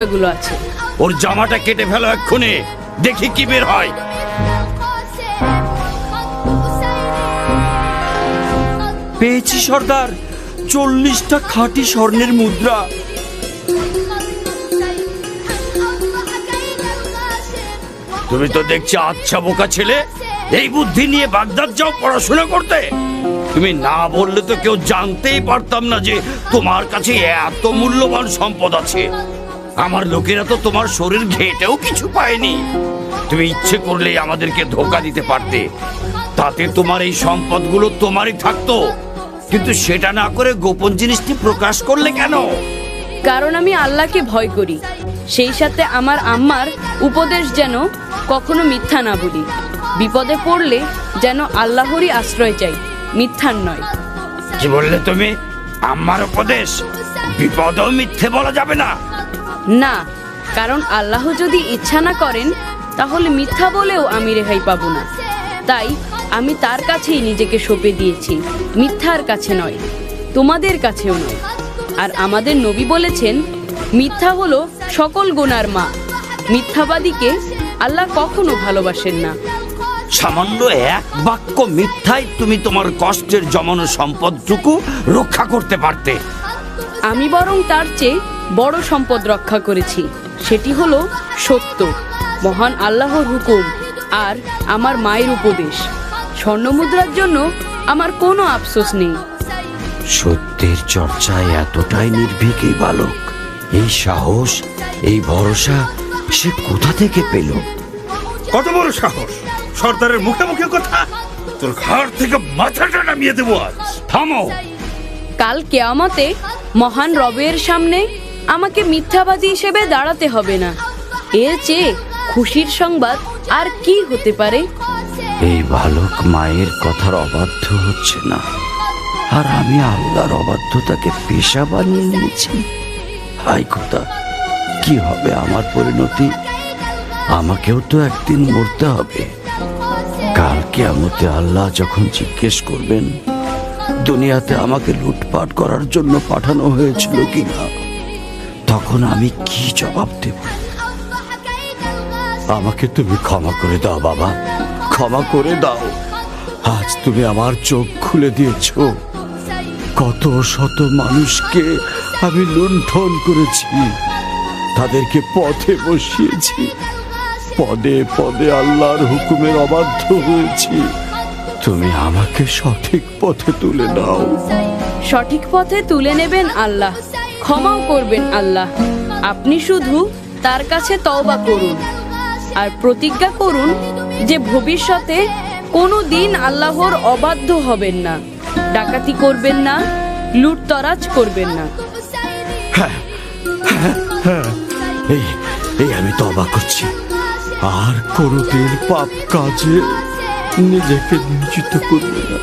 এগুলো আছে। ওর জামাটা কেটে ফেলো এক্ষুনি, দেখি কি বের হয়। পেয়েছি সর্দার, 40টা খাঁটি স্বর্ণের মুদ্রা। তুমি তো দেখছি আচ্ছা বোকা ছেলে, এই বুদ্ধি নিয়ে বাগদাদ যাও পড়াশোনা করতে। তুমি না বললে তো কেউ জানতেই পারতাম না যে তোমার কাছে এত মূল্যবান সম্পদ আছে। আমার লোকেরা তো তোমার শরীর ঘেটেও কিছু পায়নি। তুমি ইচ্ছে করলেই আমাদেরকে ধোঁকা দিতে পারতে, তাতে তোমার এই সম্পদগুলো তোমারই থাকতো। কিন্তু সেটা না করে গোপন জিনিসটি প্রকাশ করলে কেন? কারণ আমি আল্লাহকে ভয় করি, সেই সাথে আমার আম্মার উপদেশ যেন কখনো মিথ্যা না বলি। বিপদে পড়লে যেন আল্লাহরই আশ্রয় চাই, মিথ্যার নয়। কি বললে তুমি? আমার উপদেশ? বিপদেও মিথ্যে বলা যাবে না। না, কারণ আল্লাহ যদি ইচ্ছা না করেন তাহলে মিথ্যা বলেও আমি রেহাই পাবো না। তাই আমি তার কাছেই নিজেকে সঁপে দিয়েছি, মিথ্যার কাছে নয়, তোমাদের কাছেও নয়। আর আমাদের নবী বলেছেন, মিথ্যা হলো সকল গুনার মা। মিথ্যাবাদীকে আল্লাহ কখনো ভালোবাসেন না। সামান্য এক বাক্য মিথ্যায় তুমি তোমার কষ্টের জমানো সম্পদটুকু রক্ষা করতে পারতে। আমি বরং তার চেয়ে বড় সম্পদ রক্ষা করেছি, সেটি হলো সত্য, মহান আল্লাহর হুকুম আর আমার মায়ের উপদেশ। স্বর্ণমুদ্রার জন্য আমার কোনো আফসোস নেই। সত্যের চর্চায় এতটাই নির্ভীক এই বালক, এই সাহস, এই ভরসা সে কোথা থেকে পেল? কত বড় সাহস! সর্দারের মুখে মুখে কথা! তোর ঘাড় থেকে মাথাটা নামিয়ে দেবো আজ। থামো! কাল কিয়ামতে মহান রবের সামনে আমাকে মিথ্যাবাদী হিসেবে দাঁড়াতে হবে না। এর চেয়ে খুশির সংবাদ আর কি হতে পারে? এই বালক মায়ের কথার অবাধ্য হচ্ছে না, আর আমি আল্লাহর অবাধ্যতাকে পেশা বানিয়ে নিয়েছি। হায় খোদা, কি হবে আমার পরিণতি? আমাকেও তো একদিন মরতে হবে। কাল কিয়ামতে আল্লাহ যখন জিজ্ঞেস করবেন দুনিয়াতে আমাকে লুটপাট করার জন্য পাঠানো হয়েছিল কিনা, তখন আমি কি জবাব দেব? আমাকে তুমি ক্ষমা করে দাও বাবা, ক্ষমা করে দাও। আজ তুমি আমার চোখ খুলে দিয়েছ। কত শত মানুষকে আমি লুণ্ঠন করেছি, তাদেরকে পথে বসিয়েছি, পদে পদে আল্লাহর হুকুমের অবাধ্য হয়েছি। তুমি আমাকে সঠিক পথে তুলে দাও। সঠিক পথে তুলে নেবেন আল্লাহ, ক্ষমাও করবেন আল্লাহ। আপনি শুধু তার কাছে তওবা করুন আর প্রতিজ্ঞা করুন যে ভবিষ্যতে কোনো দিন আল্লাহর অবাধ্য হবেন না, ডাকাতি করবেন না, লুটতরাজ করবেন না। এই আমি তওবা করছি, আর কোনোদিন পাপ কাজে নিজেকে নিয়োজিত করব না।